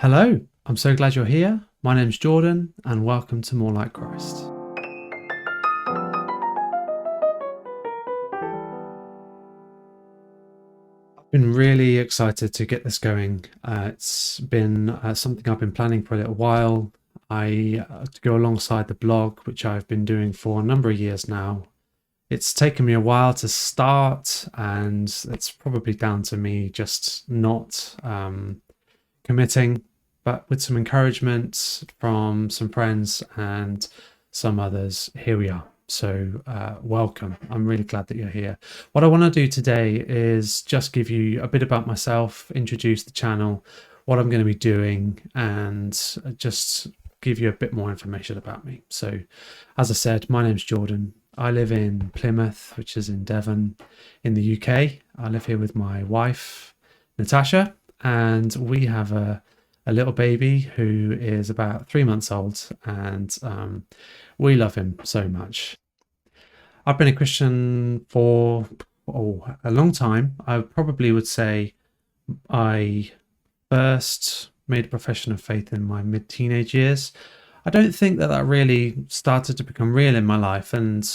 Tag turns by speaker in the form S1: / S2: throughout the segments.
S1: Hello, I'm so glad you're here. My name's Jordan, and welcome to More Like Christ. I've been really excited to get this going. It's been something I've been planning for a little while. To go alongside the blog, which I've been doing for a number of years now. It's taken me a while to start, and it's probably down to me just not committing, but with some encouragement from some friends and some others, here we are. So welcome. I'm really glad that you're here. What I want to do today is just give you a bit about myself, introduce the channel, what I'm going to be doing, and just give you a bit more information about me. So as I said, my name's Jordan. I live in Plymouth, which is in Devon in the UK. I live here with my wife, Natasha, and we have a little baby who is about 3 months old, and we love him so much. I've been a Christian for a long time. I probably would say I first made a profession of faith in my mid-teenage years. I don't think that really started to become real in my life, and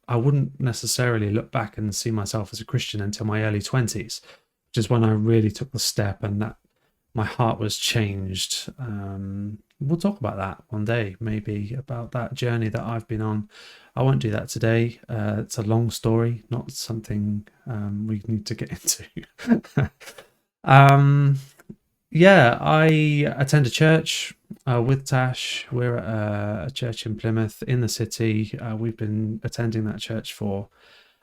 S1: I wouldn't necessarily look back and see myself as a Christian until my early 20s, which is when I really took the step and that my heart was changed. We'll talk about that one day, maybe about that journey that I've been on. I won't do that today. It's a long story, not something we need to get into. Yeah, I attend a church with Tash. We're at a church in Plymouth in the city. We've been attending that church for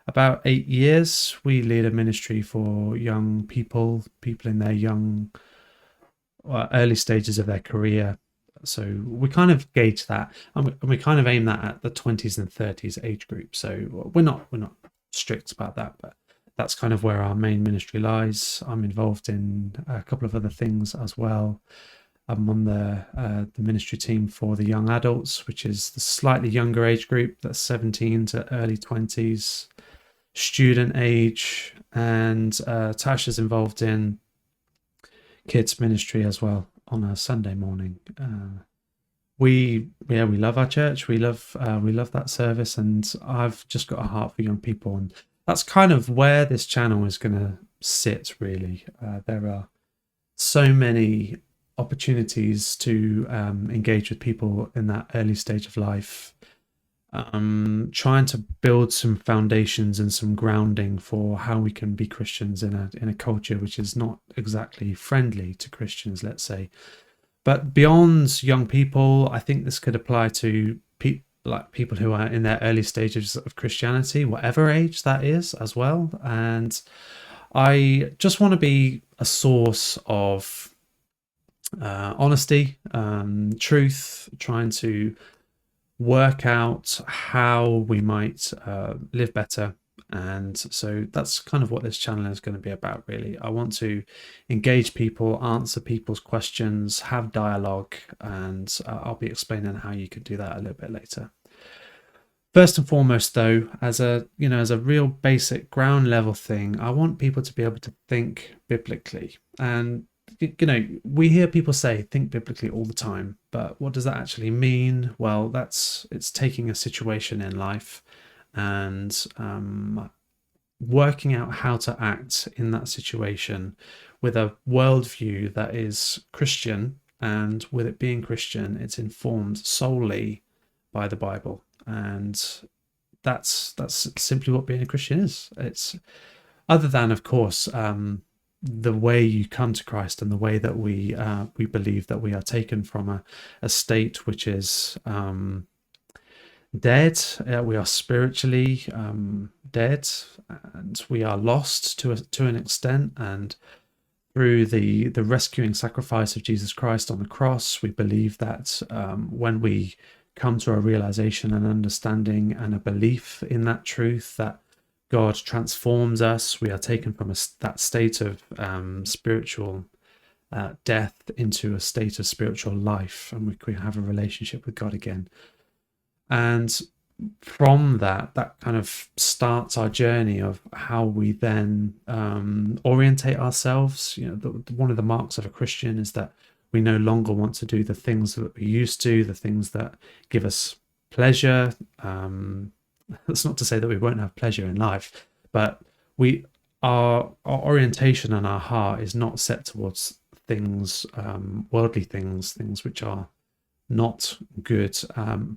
S1: about 8 years. We lead a ministry for young people in their early stages of their career. So we kind of gauge that, and we kind of aim that at the 20s and 30s age group. So we're not strict about that, but that's kind of where our main ministry lies. I'm involved in a couple of other things as well. I'm on the ministry team for the young adults, which is the slightly younger age group, that's 17 to early 20s, student age, and Tash is involved in kids ministry as well on a Sunday morning. We love our church. We love that service, and I've just got a heart for young people, and that's kind of where this channel is going to sit, really. There are so many opportunities to engage with people in that early stage of life, trying to build some foundations and some grounding for how we can be Christians in a culture which is not exactly friendly to Christians, let's say. But beyond young people, I think this could apply to people who are in their early stages of Christianity, whatever age that is as well. And I just want to be a source of honesty, truth, trying to work out how we might live better. And so that's kind of what this channel is going to be about, really. I want to engage people, answer people's questions, have dialogue, and I'll be explaining how you could do that a little bit later. First and foremost, though, as a real basic ground level thing, I want people to be able to think biblically. And we hear people say think biblically all the time, but what does that actually mean? Well, it's taking a situation in life and working out how to act in that situation with a worldview that is Christian, and with it being Christian, it's informed solely by the Bible. And that's simply what being a Christian is. It's other than, of course, the way you come to Christ and the way that we believe that we are taken from a state which is dead. We are spiritually dead, and we are lost to an extent. And through the rescuing sacrifice of Jesus Christ on the cross, we believe that when we come to a realization and understanding and a belief in that truth, that God transforms us, we are taken from that state of spiritual death into a state of spiritual life, and we can have a relationship with God again. And from that kind of starts our journey of how we then orientate ourselves. One of the marks of a Christian is that We no longer want to do the things that we used to, the things that give us pleasure. That's not to say that we won't have pleasure in life, but our orientation and our heart is not set towards things, worldly things which are not good,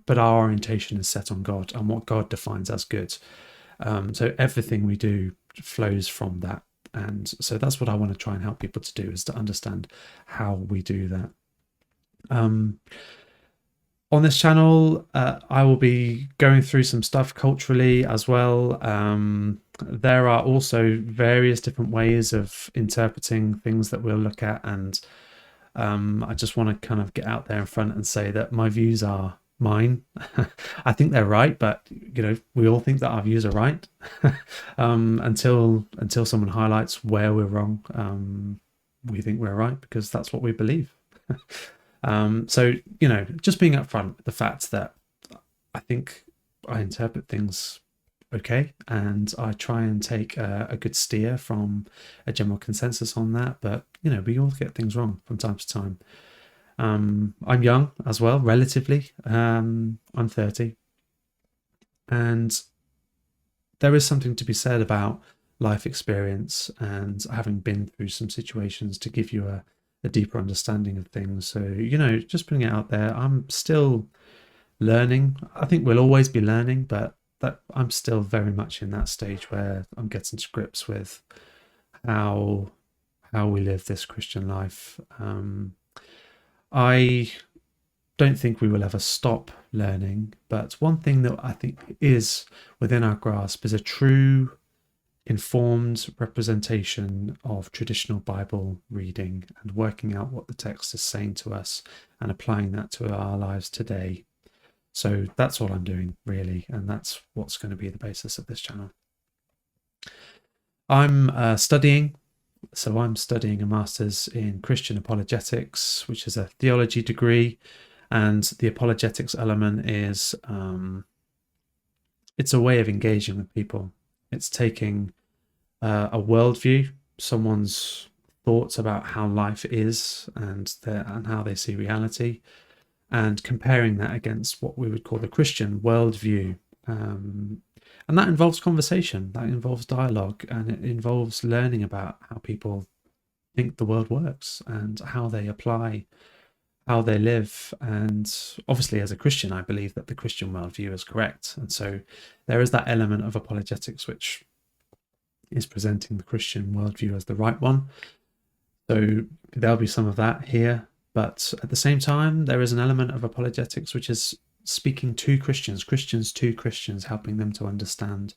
S1: but our orientation is set on God and what God defines as good. So everything we do flows from that. And so that's what I want to try and help people to do, is to understand how we do that. On this channel, I will be going through some stuff culturally as well. There are also various different ways of interpreting things that we'll look at, and I just want to kind of get out there in front and say that my views are mine. I think they're right, but we all think that our views are right until someone highlights where we're wrong. We think we're right because that's what we believe. So just being upfront with the fact that I think I interpret things okay, and I try and take a good steer from a general consensus on that, but we all get things wrong from time to time. I'm young as well, relatively. I'm 30, and there is something to be said about life experience and having been through some situations to give you a deeper understanding of things. So just putting it out there, I'm still learning. I think we'll always be learning, but that I'm still very much in that stage where I'm getting to grips with how we live this Christian life. I don't think we will ever stop learning, but one thing that I think is within our grasp is a true informed representation of traditional Bible reading and working out what the text is saying to us and applying that to our lives today. So that's all I'm doing, really, and that's what's going to be the basis of this channel. I'm studying a master's in Christian apologetics, which is a theology degree, and the apologetics element is it's a way of engaging with people. It's taking a worldview, someone's thoughts about how life is and how they see reality, and comparing that against what we would call the Christian worldview. And that involves conversation, that involves dialogue, and it involves learning about how people think the world works and how they apply, how they live. And obviously, as a Christian, I believe that the Christian worldview is correct. And so there is that element of apologetics which is presenting the Christian worldview as the right one. So there'll be some of that here. But at the same time, there is an element of apologetics which is speaking to Christians to Christians, helping them to understand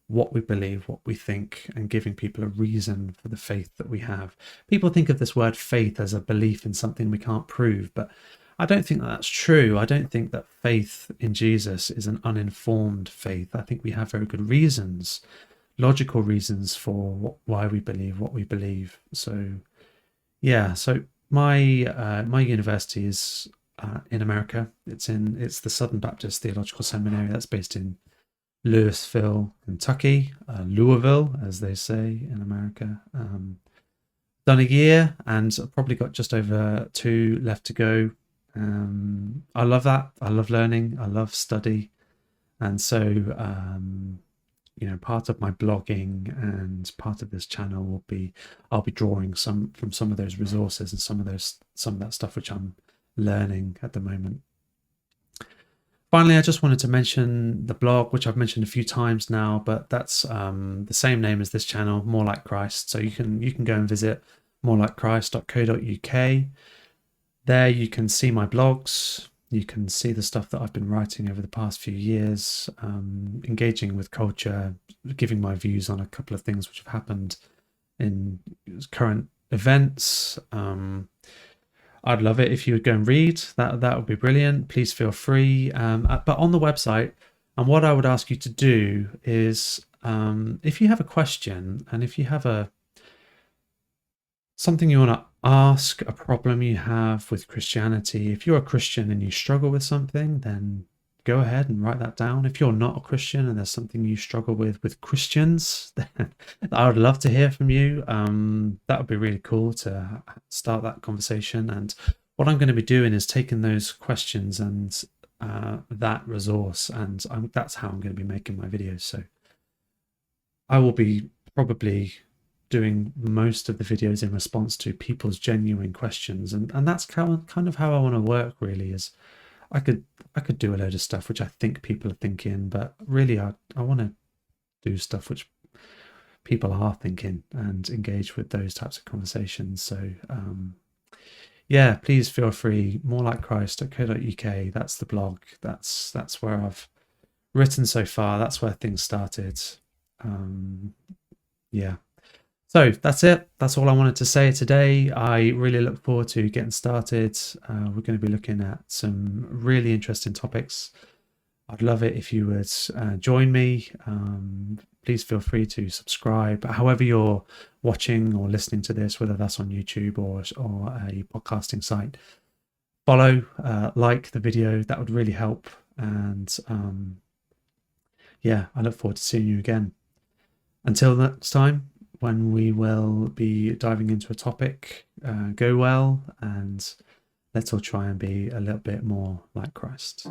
S1: what we believe, what we think, and giving people a reason for the faith that we have. People think of this word faith as a belief in something we can't prove, but I don't think that that's true. I don't think that faith in Jesus is an uninformed faith. I think we have very good reasons, logical reasons for why we believe what we believe. So yeah, so my university is in America. It's the Southern Baptist Theological Seminary. That's based in Louisville, Kentucky, Louisville, as they say in America. Done a year, and I've probably got just over 2 left to go. I love that. I love learning. I love study, and so part of my blogging and part of this channel will be I'll be drawing from some of those resources and some of that stuff which I'm learning at the moment. Finally, I just wanted to mention the blog, which I've mentioned a few times now, but that's the same name as this channel, More Like Christ. So you can go and visit morelikechrist.co.uk. There you can see my blogs. You can see the stuff that I've been writing over the past few years, engaging with culture, giving my views on a couple of things which have happened in current events. I'd love it if you would go and read. That would be brilliant. Please feel free. But on the website, and what I would ask you to do is, if you have a question and if you have something you want to ask, a problem you have with Christianity, if you're a Christian and you struggle with something, then go ahead and write that down. If you're not a Christian and there's something you struggle with Christians, then I would love to hear from you. That would be really cool to start that conversation. And what I'm going to be doing is taking those questions and that resource, and that's how I'm going to be making my videos. So I will be probably doing most of the videos in response to people's genuine questions, and that's kind of how I want to work, really. Is I could do a load of stuff which I think people are thinking, but really I want to do stuff which people are thinking and engage with those types of conversations. So yeah, please feel free. morelikechrist.co.uk. That's the blog. That's where I've written so far. That's where things started. Yeah. So that's it. That's all I wanted to say today. I really look forward to getting started. We're going to be looking at some really interesting topics. I'd love it if you would join me. Please feel free to subscribe. However you're watching or listening to this, whether that's on YouTube or a podcasting site, follow, like the video. That would really help. And yeah, I look forward to seeing you again. Until next time, when we will be diving into a topic, go well, and let's all try and be a little bit more like Christ.